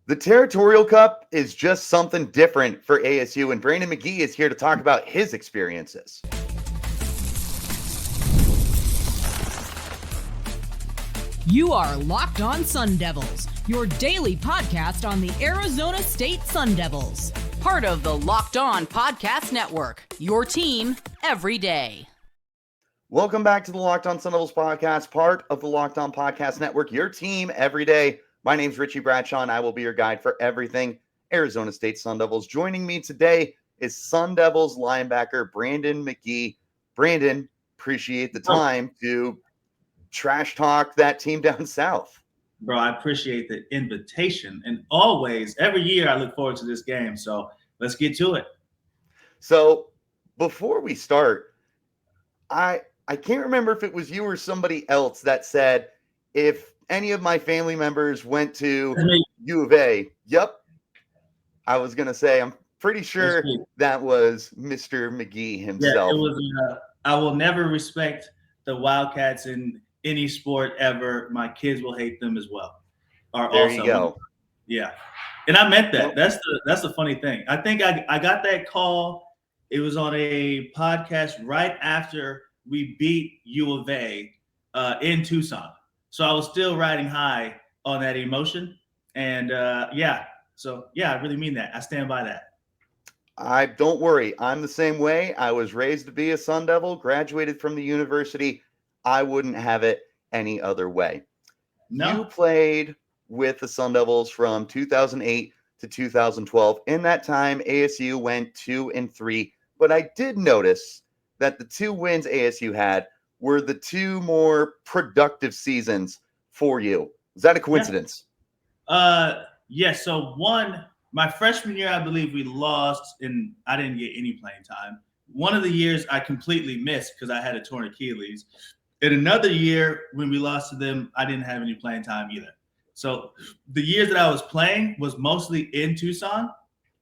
The Territorial Cup is just something different for ASU, and Brandon Magee is here to talk about his experiences. You are Locked On Sun Devils, your daily podcast on the Arizona State Sun Devils. Part of the Locked On Podcast Network, your team every day. Welcome back to the Locked On Sun Devils podcast, part of the Locked On Podcast Network, your team every day. My name's Richie Bradshaw, and I will be your guide for everything Arizona State Sun Devils. Joining me today is Sun Devils linebacker Brandon Magee. Brandon, appreciate the time to trash talk that team down south. Bro, I appreciate the invitation. And always, every year, I look forward to this game. So let's get to it. So before we start, I can't remember if it was you or somebody else that said, if any of my family members went to U of A, yep, I was going to say, I'm pretty sure that was Mr. Magee himself. Yeah, it was. I will never respect the Wildcats in any sport ever. My kids will hate them as well. There you go. Yeah, and I meant that. That's the funny thing. I think I got that call. It was on a podcast right after we beat U of A in Tucson. So I was still riding high on that emotion. And I really mean that. I stand by that. Don't worry. I'm the same way. I was raised to be a Sun Devil, graduated from the university. I wouldn't have it any other way. No. You played with the Sun Devils from 2008 to 2012. In that time, ASU went 2-3. But I did notice that the 2 wins ASU had were the 2 more productive seasons for you. Is that a coincidence? Yes. So my freshman year, I believe we lost and I didn't get any playing time. One of the years I completely missed because I had a torn Achilles. In another year, when we lost to them, I didn't have any playing time either. So the years that I was playing was mostly in Tucson.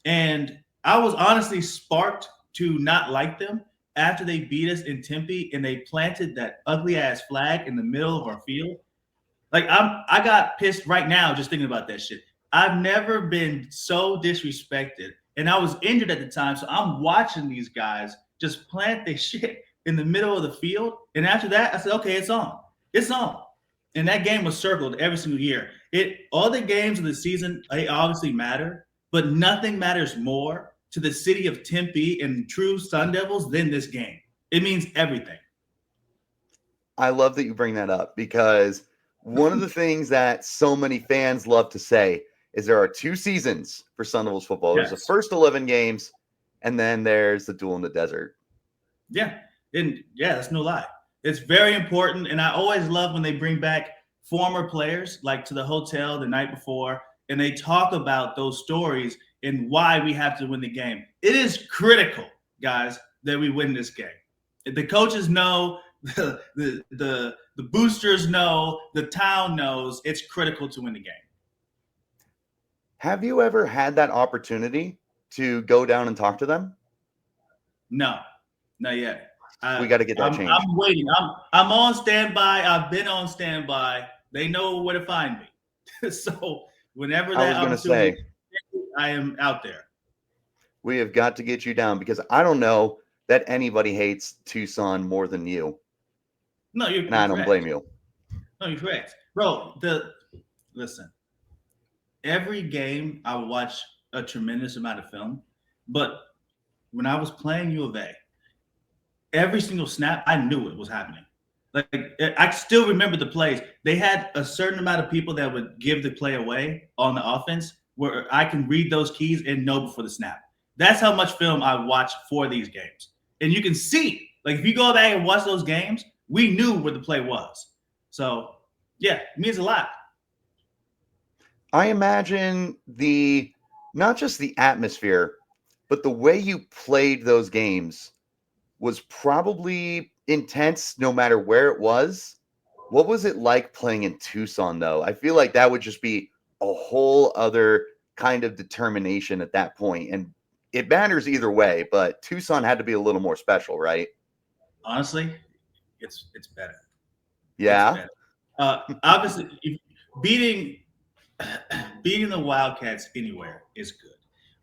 And I was honestly sparked to not like them after they beat us in Tempe and they planted that ugly ass flag in the middle of our field. Like I got pissed right now just thinking about that shit. I've never been so disrespected. And I was injured at the time. So I'm watching these guys just plant their shit in the middle of the field. And after that, I said, okay, it's on. It's on. And that game was circled every single year. All the games of the season, they obviously matter, but nothing matters more to the city of Tempe and true Sun Devils than this game. It means everything. I love that you bring that up because one of the things that so many fans love to say is there are 2 seasons for Sun Devils football. There's the first 11 games, and then there's the Duel in the Desert. Yeah, and that's no lie. It's very important, and I always love when they bring back former players like to the hotel the night before, and they talk about those stories and why we have to win the game. It is critical, guys, that we win this game. The coaches know, the boosters know, the town knows it's critical to win the game. Have you ever had that opportunity to go down and talk to them? No, not yet. We got to get that changed. I'm waiting. I'm on standby. I've been on standby. They know where to find me. So whenever that opportunity, I am out there. We have got to get you down because I don't know that anybody hates Tucson more than you. No, you're correct. I don't blame you. No, you're correct. Bro, listen. Every game I would watch a tremendous amount of film, but when I was playing U of A, every single snap, I knew it was happening. Like I still remember the plays. They had a certain amount of people that would give the play away on the offense where I can read those keys and know before the snap. That's how much film I watched for these games. And you can see, like if you go back and watch those games, we knew where the play was. So, yeah, it means a lot. I imagine not just the atmosphere, but the way you played those games was probably intense no matter where it was. What was it like playing in Tucson, though? I feel like that would just be a whole other kind of determination at that point. And it matters either way, but Tucson had to be a little more special, right? Honestly, it's better. Yeah. It's better. Obviously, beating beating the Wildcats anywhere is good.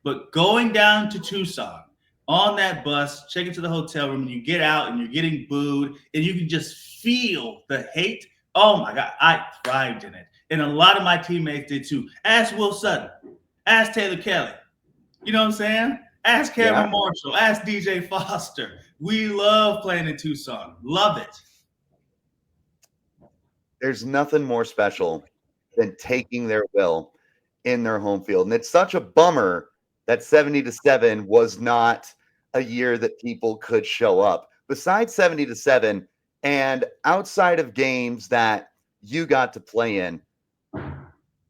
But going down to Tucson on that bus, check into the hotel room, and you get out and you're getting booed, and you can just feel the hate. Oh my God, I thrived in it. And a lot of my teammates did too. Ask Will Sutton, ask Taylor Kelly. You know what I'm saying? Ask Cameron Marshall, ask DJ Foster. We love playing in Tucson. Love it. There's nothing more special than taking their will in their home field. And it's such a bummer that 70-7 was not a year that people could show up. Besides 70-7 and outside of games that you got to play in,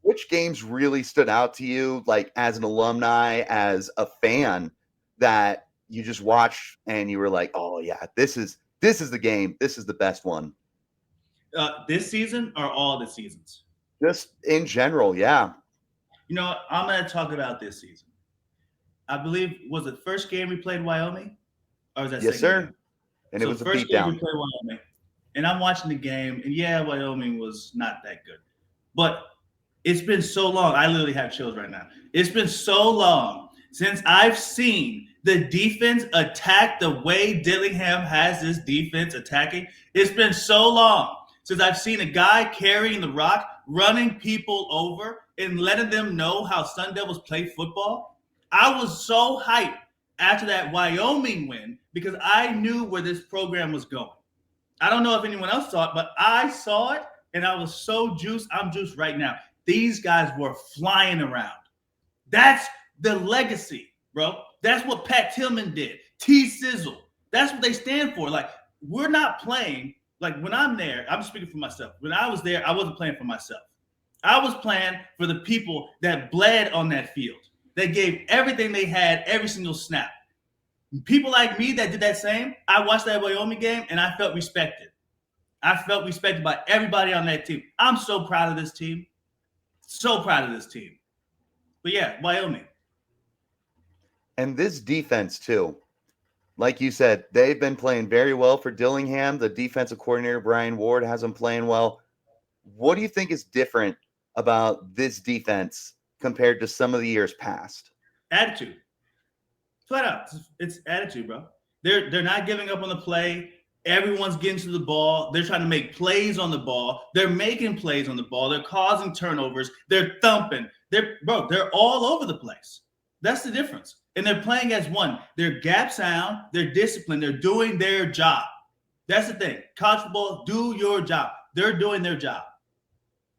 which games really stood out to you, like as an alumni, as a fan, that you just watched and you were like, oh yeah, this is the game. This is the best one. This season or all the seasons? Just in general, yeah. You know, I'm going to talk about this season. I believe, was it the first game we played Wyoming? Or was that yes, sir. Game? And so it was a beatdown. First game we played Wyoming. And I'm watching the game, and yeah, Wyoming was not that good. But it's been so long. I literally have chills right now. It's been so long since I've seen the defense attack the way Dillingham has this defense attacking. It's been so long since I've seen a guy carrying the rock, running people over, and letting them know how Sun Devils play football. I was so hyped after that Wyoming win because I knew where this program was going. I don't know if anyone else saw it, but I saw it, and I was so juiced. I'm juiced right now. These guys were flying around. That's the legacy, bro. That's what Pat Tillman did. T-Sizzle. That's what they stand for. Like, we're not playing. Like, when I'm there, I'm speaking for myself. When I was there, I wasn't playing for myself. I was playing for the people that bled on that field. They gave everything they had every single snap. People like me that did that same, I watched that Wyoming game, and I felt respected. I felt respected by everybody on that team. I'm so proud of this team. So proud of this team. But yeah, Wyoming. And this defense, too. Like you said, they've been playing very well for Dillingham. The defensive coordinator, Brian Ward, has them playing well. What do you think is different about this defense compared to some of the years past? Attitude. Flat out. It's attitude, bro. They're not giving up on the play. Everyone's getting to the ball. They're trying to make plays on the ball. They're making plays on the ball. They're causing turnovers. They're thumping. They're all over the place. That's the difference. And they're playing as one. They're gap sound. They're disciplined. They're doing their job. That's the thing. College football, do your job. They're doing their job.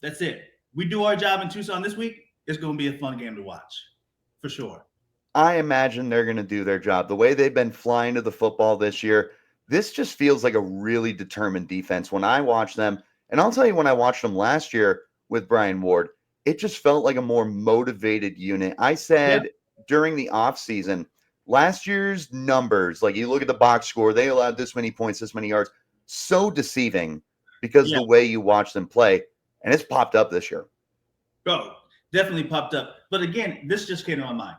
That's it. We do our job in Tucson this week. It's going to be a fun game to watch, for sure. I imagine they're going to do their job. The way they've been flying to the football this year, this just feels like a really determined defense when I watch them. And I'll tell you, when I watched them last year with Brian Ward, it just felt like a more motivated unit. I said during the offseason, last year's numbers, like you look at the box score, they allowed this many points, this many yards, so deceiving because the way you watch them play. And it's popped up this year. Bro, definitely popped up. But again, this just came to my mind.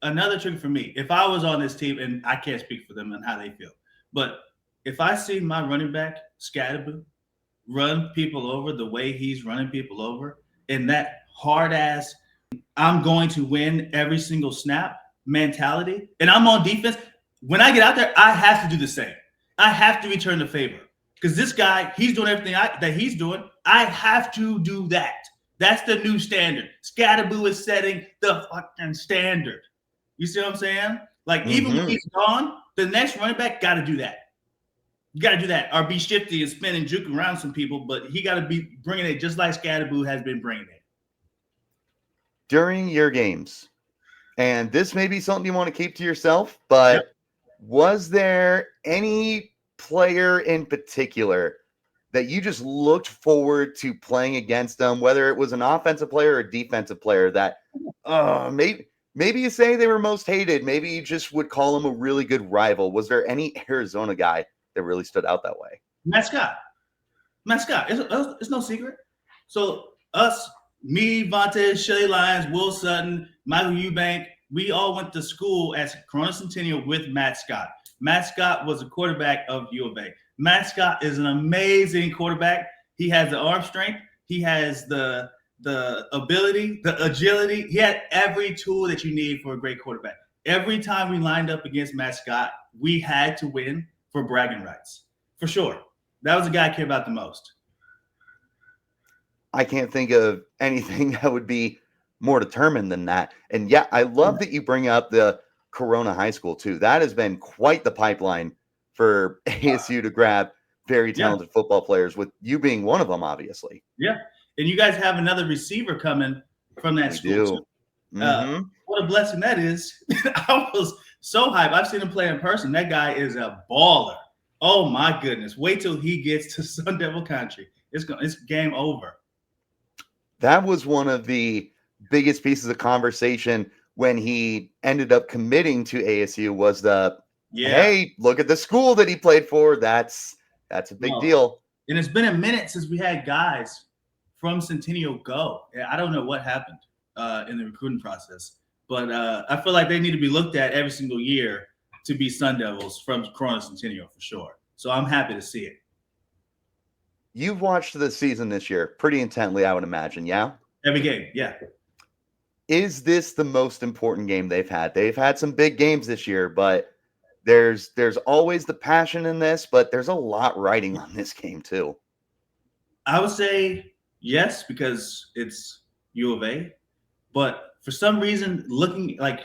Another trick for me, if I was on this team, and I can't speak for them and how they feel, but if I see my running back, Scatterboo, run people over the way he's running people over, and that hard-ass, I'm going to win every single snap mentality, and I'm on defense, when I get out there, I have to do the same. I have to return the favor. Because this guy, he's doing everything that he's doing. I have to do that. That's the new standard. Scatterboo is setting the fucking standard. You see what I'm saying? Like, even when he's gone, the next running back got to do that. You got to do that. Or be shifty and spin and juke around some people, but he got to be bringing it just like Scatterboo has been bringing it. During your games, and this may be something you want to keep to yourself, but was there any player in particular that you just looked forward to playing against them, whether it was an offensive player or a defensive player that maybe you say they were most hated, maybe you just would call them a really good rival? Was there any Arizona guy that really stood out that way? Matt Scott. It's no secret. So us, me, Vontae, Shelly Lyons, Will Sutton, Michael Eubank, we all went to school at Corona Centennial with Matt Scott. Matt Scott was a quarterback of U of A. Matt Scott is an amazing quarterback. He has the arm strength. He has the the ability, the agility. He had every tool that you need for a great quarterback. Every time we lined up against Matt Scott, we had to win for bragging rights. For sure. That was the guy I cared about the most. I can't think of anything that would be more determined than that. And yeah, I love that you bring up the Corona High School too. That has been quite the pipeline for ASU to grab very talented football players, with you being one of them, obviously. Yeah. And you guys have another receiver coming from that school too. What a blessing that is. I was so hyped. I've seen him play in person. That guy is a baller. Oh my goodness. Wait till he gets to Sun Devil country. It's game over. That was one of the biggest pieces of conversation when he ended up committing to ASU was hey, look at the school that he played for. That's a big deal. And it's been a minute since we had guys from Centennial go. I don't know what happened in the recruiting process, but I feel like they need to be looked at every single year to be Sun Devils from Corona Centennial for sure. So I'm happy to see it. You've watched the season this year pretty intently, I would imagine, yeah? Every game, yeah. Is this the most important game they've had? They've had some big games this year, but there's always the passion in this, but there's a lot riding on this game too. I would say yes, because it's U of A. But for some reason, looking like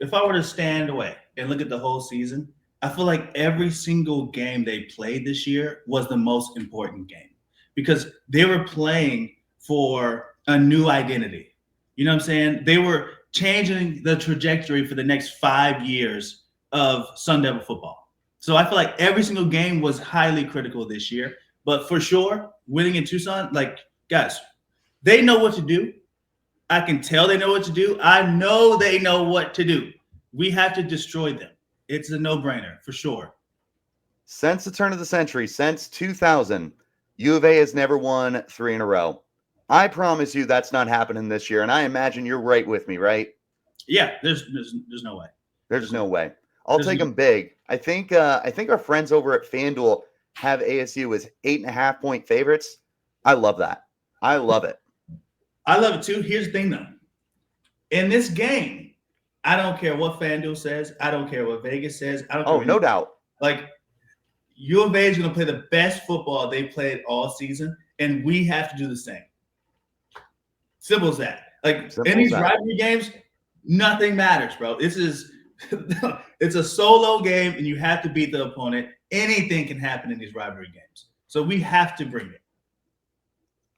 if I were to stand away and look at the whole season, I feel like every single game they played this year was the most important game because they were playing for a new identity. You know what I'm saying? They were changing the trajectory for the next 5 years of Sun Devil football. So I feel like every single game was highly critical this year. But for sure, winning in Tucson, like, guys, they know what to do. I can tell they know what to do. I know they know what to do. We have to destroy them. It's a no-brainer, for sure. Since the turn of the century, since 2000, U of A has never won 3 in a row. I promise you that's not happening this year, and I imagine you're right with me, right? Yeah, there's no way. There's no way. I'll take them big. I think our friends over at FanDuel have ASU as 8.5-point favorites. I love that. I love it. I love it too. Here's the thing, though. In this game, I don't care what FanDuel says. I don't care what Vegas says. I don't care. Oh, no doubt. Like, U of A is going to play the best football they played all season, and we have to do the same. Simple as that. Like, in these rivalry games, nothing matters, bro. This is it's a solo game, and you have to beat the opponent. Anything can happen in these rivalry games. So we have to bring it.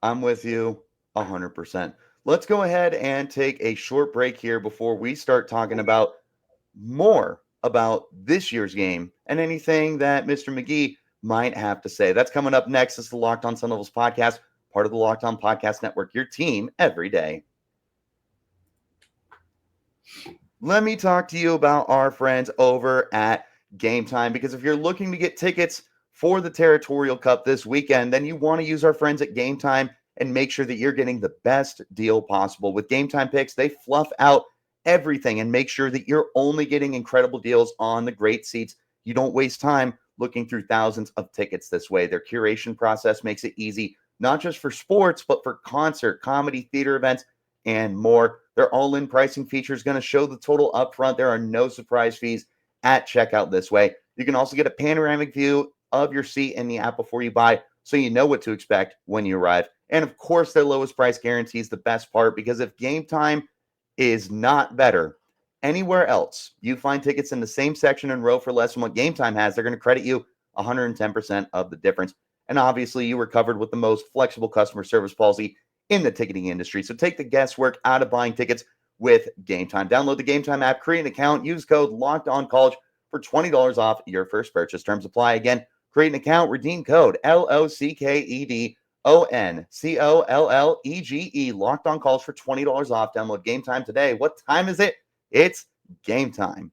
I'm with you 100%. Let's go ahead and take a short break here before we start talking about more about this year's game and anything that Mr. Magee might have to say. That's coming up next. This is the Locked On Sun Devils podcast, part of the Locked On Podcast Network, your team every day. Let me talk to you about our friends over at Game Time, because if you're looking to get tickets for the Territorial Cup this weekend, then you want to use our friends at Game Time and make sure that you're getting the best deal possible. With Game Time picks, they fluff out everything and make sure that you're only getting incredible deals on the great seats. You don't waste time looking through thousands of tickets this way. Their curation process makes it easy, not just for sports, but for concert, comedy, theater events, and more. Their all-in pricing feature is going to show the total upfront. There are no surprise fees at checkout this way. You can also get a panoramic view of your seat in the app before you buy, so you know what to expect when you arrive. And of course, their lowest price guarantee is the best part, because if Game Time is not better anywhere else, you find tickets in the same section and row for less than what Game Time has, they're going to credit you 110% of the difference. And obviously, you were covered with the most flexible customer service policy in the ticketing industry. So take the guesswork out of buying tickets with Game Time. Download the Game Time app, create an account, use code LOCKEDONCollege for $20 off your first purchase. Terms apply. Again, create an account, redeem code LOCKEDONCOLLEGE, Locked On College for $20 off. Download Game Time today. What time is it? It's game time.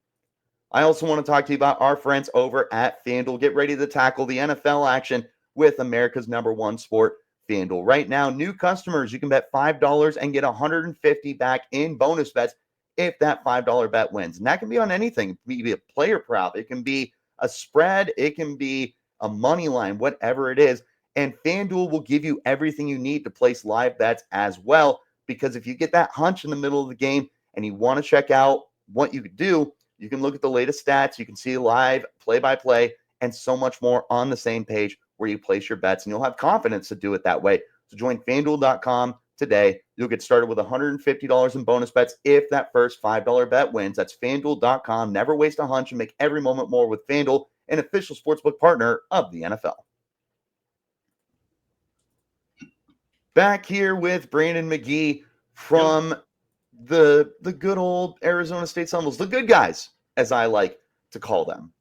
I also want to talk to you about our friends over at FanDuel. Get ready to tackle the NFL action with America's #1 sport, FanDuel. Right now, new customers, you can bet $5 and get $150 back in bonus bets if that $5 bet wins. And that can be on anything. It can be a player prop. It can be a spread. It can be a money line, whatever it is. And FanDuel will give you everything you need to place live bets as well. Because if you get that hunch in the middle of the game and you want to check out what you could do, you can look at the latest stats. You can see live play-by-play and so much more on the same page where you place your bets, and you'll have confidence to do it that way. So join FanDuel.com today. You'll get started with $150 in bonus bets if that first $5 bet wins. That's FanDuel.com. Never waste a hunch and make every moment more with FanDuel, an official sportsbook partner of the NFL. Back here with Brandon Magee from the good old Arizona State Sun, the good guys, as I like to call them.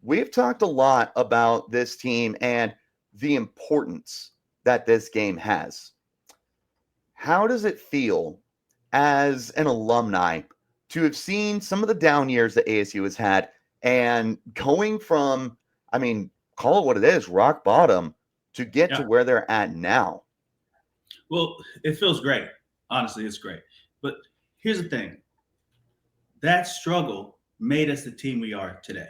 We've talked a lot about this team and the importance that this game has. How does it feel as an alumni to have seen some of the down years that ASU has had and going from, I mean, call it what it is, rock bottom, to get to where they're at now? Well, it feels great. Honestly, it's great. But here's the thing. That struggle made us the team we are today.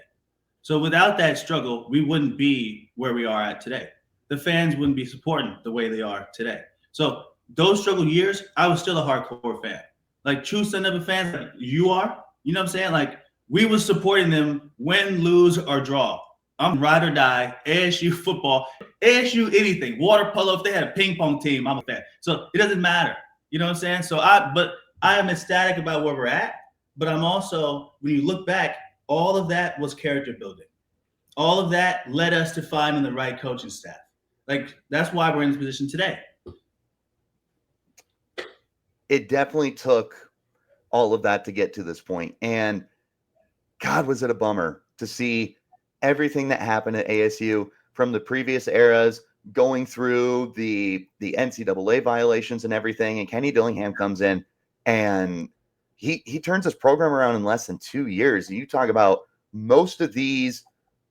So without that struggle, we wouldn't be where we are at today. The fans wouldn't be supporting the way they are today. So those struggle years, I was still a hardcore fan. Like true Sun Devil fans, like you are, you know what I'm saying? Like we were supporting them win, lose, or draw. I'm ride or die, ASU football, ASU anything, water polo. If they had a ping pong team, I'm a fan. So it doesn't matter. You know what I'm saying? So I am ecstatic about where we're at. But I'm also, when you look back, all of that was character building. All of that led us to finding the right coaching staff. Like that's why we're in this position today. It definitely took all of that to get to this point. And God, was it a bummer to see everything that happened at ASU from the previous eras, going through the NCAA violations and everything. And Kenny Dillingham comes in and he turns his program around in less than 2 years. And you talk about most of these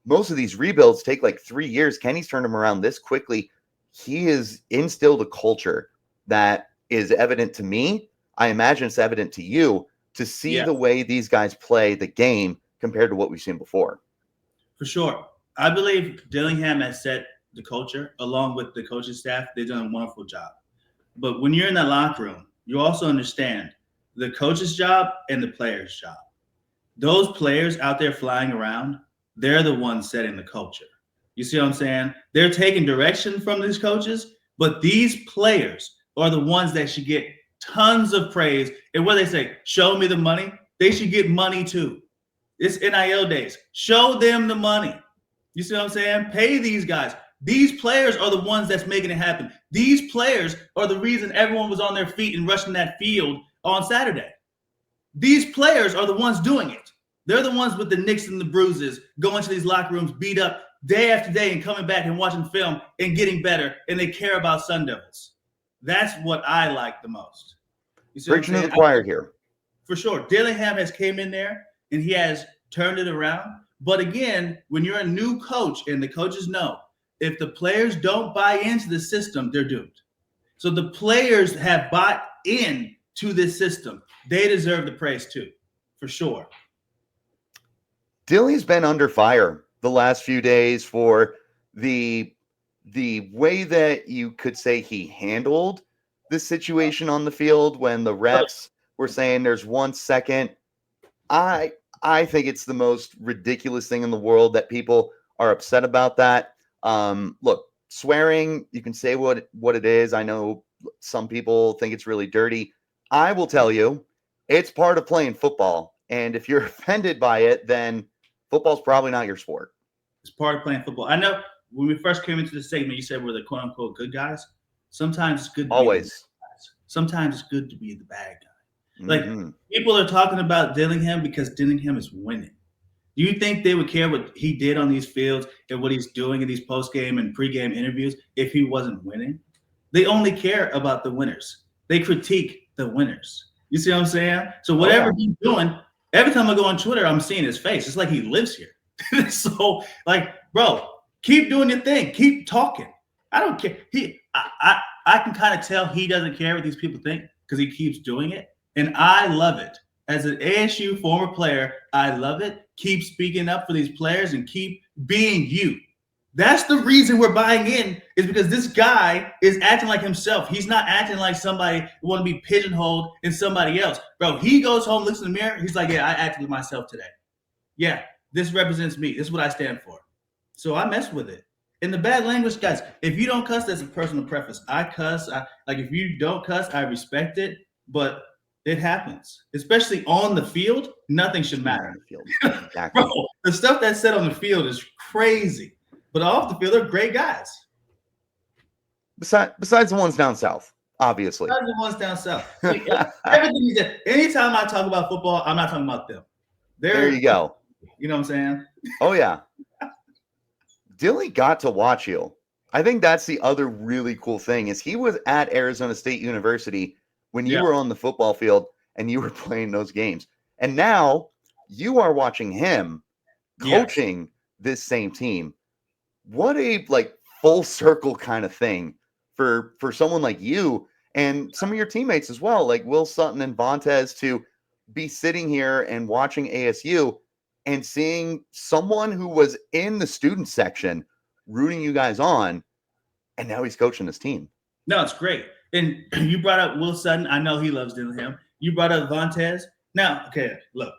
rebuilds take like 3 years. Kenny's turned them around this quickly. He has instilled a culture that is evident to me. I imagine it's evident to you to see the way these guys play the game compared to what we've seen before. For sure. I believe Dillingham has set the culture along with the coaching staff. They've done a wonderful job. But when you're in that locker room, you also understand the coach's job and the player's job. Those players out there flying around, they're the ones setting the culture. You see what I'm saying? They're taking direction from these coaches, but these players are the ones that should get tons of praise. And what they say, show me the money, they should get money too. It's NIL days. Show them the money. You see what I'm saying? Pay these guys. These players are the ones that's making it happen. These players are the reason everyone was on their feet and rushing that field on Saturday. These players are the ones doing it. They're the ones with the nicks and the bruises, going to these locker rooms, beat up day after day and coming back and watching film and getting better, and they care about Sun Devils. That's what I like the most. You see Preaching to the choir here. For sure. Dillingham has came in there and he has turned it around. But again, when you're a new coach and the coaches know, if the players don't buy into the system, they're doomed. So the players have bought in to this system. They deserve the praise too, for sure. Dilly's been under fire the last few days for the way that you could say he handled the situation on the field when the refs were saying there's 1 second. I think it's the most ridiculous thing in the world that people are upset about that. Look, swearing, you can say what it is. I know some people think it's really dirty. I will tell you, it's part of playing football. And if you're offended by it, then football's probably not your sport. It's part of playing football. I know when we first came into the segment, you said we're the quote unquote good guys. Sometimes it's good to be the good guys. Sometimes it's good to be the bad guy. Like people are talking about Dillingham because Dillingham is winning. Do you think they would care what he did on these fields and what he's doing in these post-game and pre-game interviews if he wasn't winning? They only care about the winners. They critique the winners. You see what I'm saying? So whatever he's doing, every time I go on Twitter, I'm seeing his face. It's like he lives here. So, like, bro, keep doing your thing. Keep talking. I don't care. I can kind of tell he doesn't care what these people think because he keeps doing it. And I love it. As an ASU former player, I love it. Keep speaking up for these players and keep being you. That's the reason we're buying in, is because this guy is acting like himself. He's not acting like somebody who want to be pigeonholed in somebody else. Bro, he goes home, looks in the mirror. He's like, yeah, I acted with myself today. Yeah, this represents me. This is what I stand for. So I mess with it. In the bad language, guys, if you don't cuss, that's a personal preference. I cuss. Like if you don't cuss, I respect it. But it happens, especially on the field. Nothing should matter. Exactly. Bro, the stuff that's said on the field is crazy. But off the field, they're great guys. Besides the ones down south, obviously. Besides the ones down south. Everything he said. Anytime I talk about football, I'm not talking about them. There you go. You know what I'm saying? Oh, yeah. Dilly got to watch you. I think that's the other really cool thing is he was at Arizona State University when you were on the football field and you were playing those games. And now you are watching him coaching this same team. What a full circle kind of thing for someone like you and some of your teammates as well, like Will Sutton and Vontez, to be sitting here and watching ASU and seeing someone who was in the student section rooting you guys on, and now he's coaching this team. No, it's great. And you brought up Will Sutton. I know he loves Dillingham. You brought up Vontez. Now, okay, look.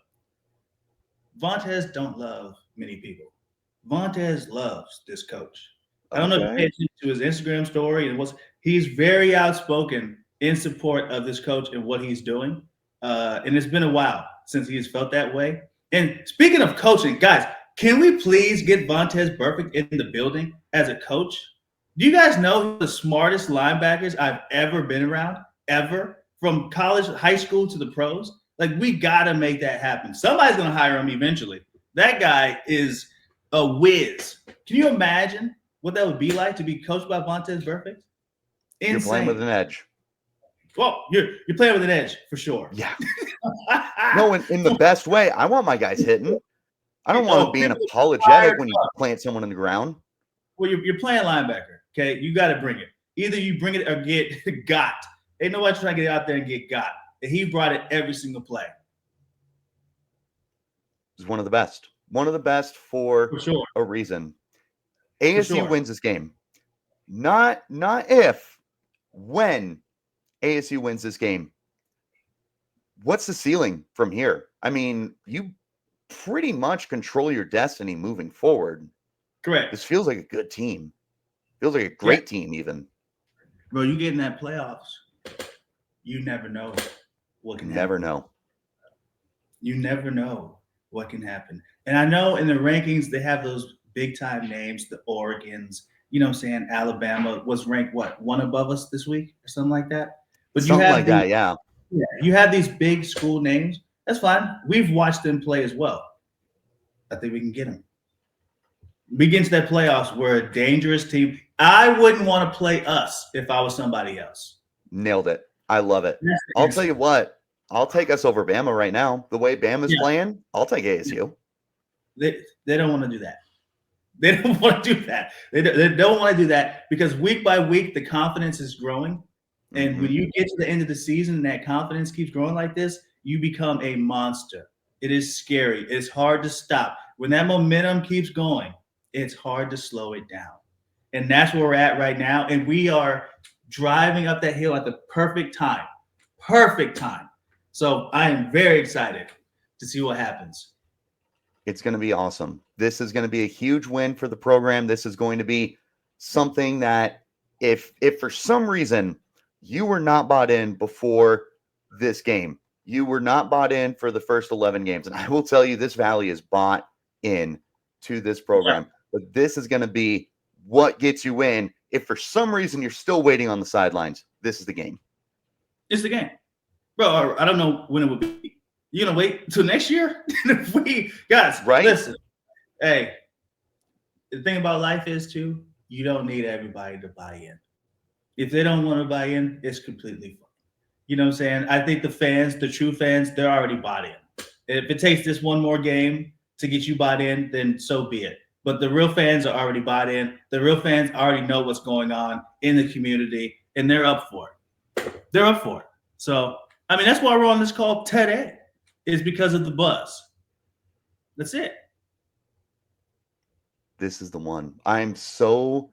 Vontez don't love many people. Vontez loves this coach. I don't know if you pay attention to his Instagram story, and he's very outspoken in support of this coach and what he's doing. And it's been a while since he has felt that way. And speaking of coaching, guys, can we please get Vontez Burfict in the building as a coach? Do you guys know the smartest linebackers I've ever been around, ever, from college, high school to the pros? Like, we got to make that happen. Somebody's going to hire him eventually. That guy is a whiz. Can you imagine what that would be like to be coached by Vontez Burfict? Insane. You're playing with an edge. Well, you're playing with an edge for sure. Yeah. No, in the best way. I want my guys hitting. I don't want to be an apologetic when you plant someone on the ground. Well, you're playing linebacker, okay? You got to bring it. Either you bring it or get got. Ain't nobody trying to get out there and get got. And he brought it every single play. He's one of the best. One of the best for sure. A reason. ASU wins this game. Not if, when ASU wins this game. What's the ceiling from here? I mean, you pretty much control your destiny moving forward. Correct. This feels like a good team. Feels like a great team, even. Bro, you get in that playoffs, you never know what can happen. Never know. You never know what can happen. And I know in the rankings, they have those big-time names, the Oregons, you know what I'm saying? Alabama was ranked, what, one above us this week or something like that? But something like that, yeah. Yeah, you have these big school names. That's fine. We've watched them play as well. I think we can get them. We get into that playoffs. We're a dangerous team. I wouldn't want to play us if I was somebody else. Nailed it. I love it. I'll tell you what. I'll take us over Bama right now. The way Bama's playing, I'll take ASU. They don't want to do that. They don't want to do that. They don't want to do that because week by week, the confidence is growing. And when you get to the end of the season and that confidence keeps growing like this, you become a monster. It is scary. It's hard to stop. When that momentum keeps going, it's hard to slow it down. And that's where we're at right now. And we are driving up that hill at the perfect time. Perfect time. So I am very excited to see what happens. It's going to be awesome. This is going to be a huge win for the program. This is going to be something that if for some reason you were not bought in before this game, you were not bought in for the first 11 games. And I will tell you, this Valley is bought in to this program. Yeah. But this is going to be what gets you in. If for some reason you're still waiting on the sidelines, this is the game. It's the game. Bro, I don't know when it will be. You're going to wait until next year? Guys, listen. Hey, the thing about life is, too, you don't need everybody to buy in. If they don't want to buy in, it's completely fine. You know what I'm saying? I think the fans, the true fans, they're already bought in. If it takes this one more game to get you bought in, then so be it. But the real fans are already bought in. The real fans already know what's going on in the community, and they're up for it. They're up for it. So, I mean, that's why we're on this call today, is because of the buzz. That's it. This is the one. I'm so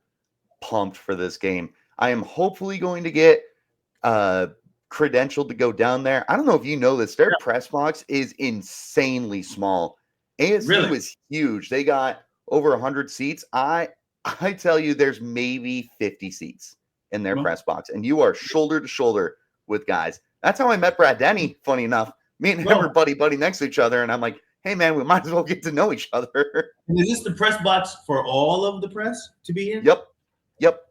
pumped for this game. I am hopefully going to get credentialed to go down there. I don't know if you know this. Their press box is insanely small. ASU Really? is huge. They got over 100 seats. I tell you, there's maybe 50 seats in their press box, and you are shoulder to shoulder with guys. That's how I met Brad Denny, funny enough. Me and him were buddy next to each other, and I'm like, hey, man, we might as well get to know each other. And is this the press box for all of the press to be in? Yep.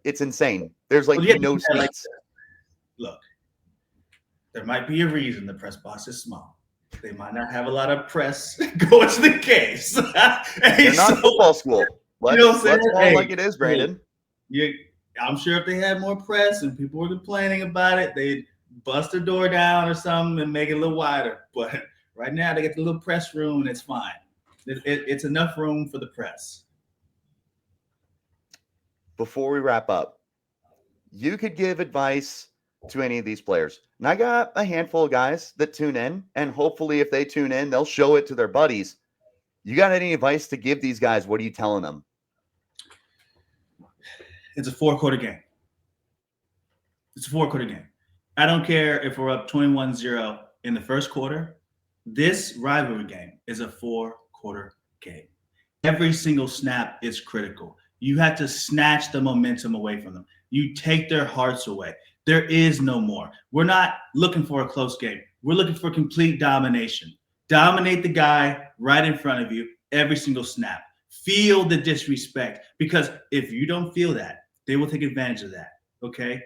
It's insane. There's like no seats. Look, there might be a reason the press box is small. They might not have a lot of press going to the games. They're not a football school. Let's call it like it is, Brandon. I'm sure if they had more press and people were complaining about it, they'd bust the door down or something and make it a little wider. But right now, they get the little press room and it's fine. It's enough room for the press. Before we wrap up, you could give advice to any of these players. And I got a handful of guys that tune in, and hopefully if they tune in, they'll show it to their buddies. You got any advice to give these guys? What are you telling them? It's a 4-quarter game. It's a 4-quarter game. I don't care if we're up 21-0 in the first quarter. This rivalry game is a 4-quarter game. Every single snap is critical. You have to snatch the momentum away from them. You take their hearts away. There is no more. We're not looking for a close game. We're looking for complete domination. Dominate the guy right in front of you every single snap. Feel the disrespect, because if you don't feel that, they will take advantage of that, okay?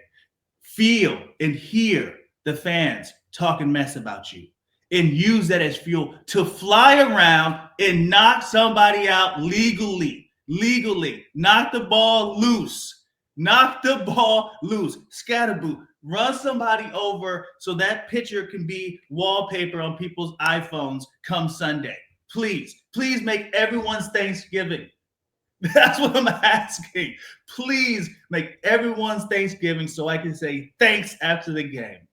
Feel and hear the fans talking mess about you and use that as fuel to fly around and knock somebody out legally. Knock the ball loose. Scatterboo. Run somebody over so that picture can be wallpaper on people's iPhones come Sunday. Please make everyone's Thanksgiving. That's what I'm asking. Please make everyone's Thanksgiving so I can say thanks after the game.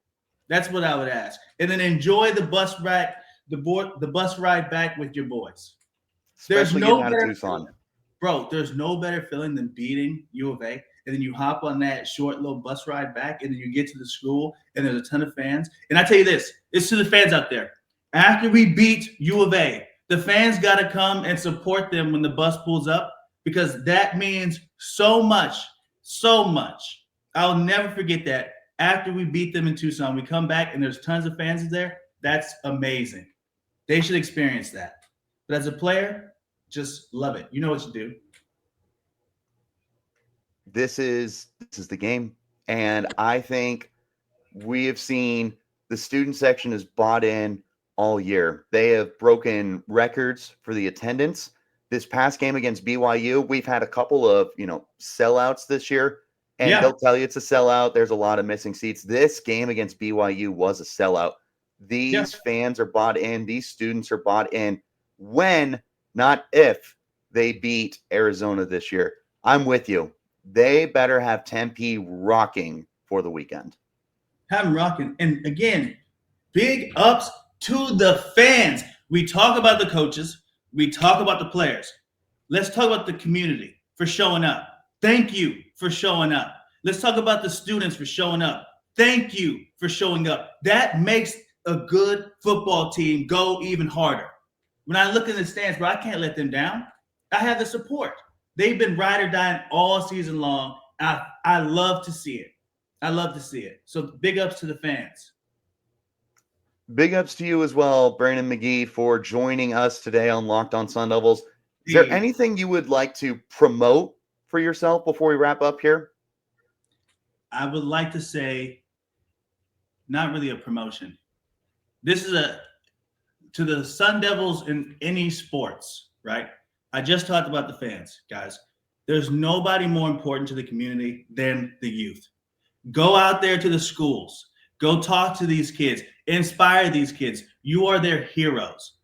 That's what I would ask. And then enjoy the bus ride, the bus ride back with your boys. Especially getting out of Tucson. Bro, there's no better feeling than beating U of A, and then you hop on that short little bus ride back, and then you get to the school, and there's a ton of fans. And I tell you this, it's to the fans out there. After we beat U of A, the fans got to come and support them when the bus pulls up, because that means so much. I'll never forget that. After we beat them in Tucson, we come back, and there's tons of fans there. That's amazing. They should experience that. But as a player, just love it. You know what to do. This is the game. And I think we have seen the student section has bought in all year. They have broken records for the attendance. This past game against BYU, we've had a couple of, sellouts this year. And they'll tell you it's a sellout. There's a lot of missing seats. This game against BYU was a sellout. These fans are bought in. These students are bought in when, not if, they beat Arizona this year. I'm with you. They better have Tempe rocking for the weekend. Have them rocking. And again, big ups to the fans. We talk about the coaches. We talk about the players. Let's talk about the community for showing up. Thank you for showing up. Let's talk about the students for showing up. Thank you for showing up. That makes a good football team go even harder. When I look in the stands, bro, I can't let them down. I have the support. They've been ride or dying all season long. I love to see it. So big ups to the fans. Big ups to you as well, Brandon Magee, for joining us today on Locked On Sun Devils. Is there anything you would like to promote for yourself before we wrap up here? I would like to say, not really a promotion. This is to the Sun Devils in any sports, right? I just talked about the fans, guys. There's nobody more important to the community than the youth. Go out there to the schools. Go talk to these kids. Inspire these kids. You are their heroes.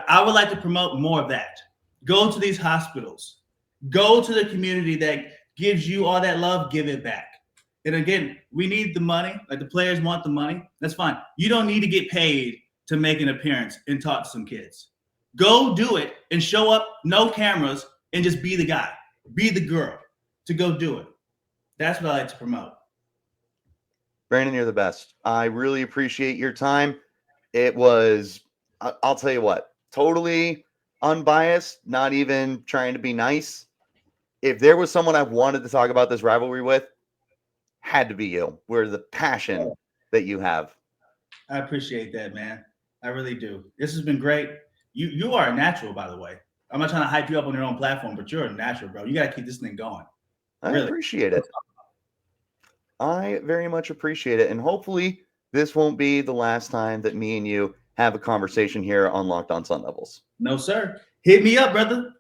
I would like to promote more of that. Go to these hospitals. Go to the community that gives you all that love. Give it back. And again, we need the money. Like, the players want the money. That's fine. You don't need to get paid to make an appearance and talk to some kids. Go do it and show up, no cameras, and just be the guy, be the girl to go do it. That's what I like to promote. Brandon, you're the best. I really appreciate your time. It was, I'll tell you what, totally unbiased, not even trying to be nice. If there was someone I wanted to talk about this rivalry with, had to be you. Where the passion that you have. I appreciate that, man. I really do. This has been great. You are a natural, by the way. I'm not trying to hype you up on your own platform, but you're a natural, bro. You got to keep this thing going. I Really. appreciate it. I very much appreciate it. And hopefully this won't be the last time that me and you have a conversation here on Locked On Sun Devils. No, sir. Hit me up, brother.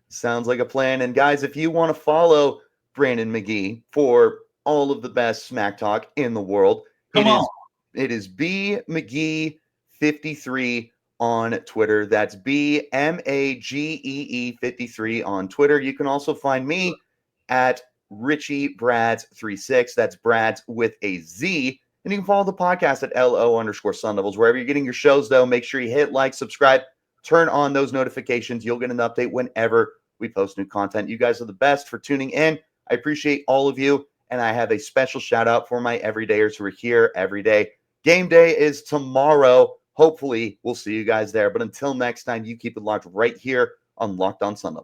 Sounds like a plan. And guys, if you want to follow Brandon Magee for all of the best smack talk in the world, it is B Magee 53 on Twitter. That's BMAGEE 53 on Twitter. You can also find me at Richie Brads 36. That's Brads with a Z. And you can follow the podcast at LO_Sun Devils. Wherever you're getting your shows, though, make sure you hit like, subscribe, turn on those notifications. You'll get an update whenever we post new content. You guys are the best for tuning in. I appreciate all of you. And I have a special shout out for my everydayers who are here every day. Game day is tomorrow. Hopefully, we'll see you guys there. But until next time, you keep it locked right here on Locked On Sun Devils.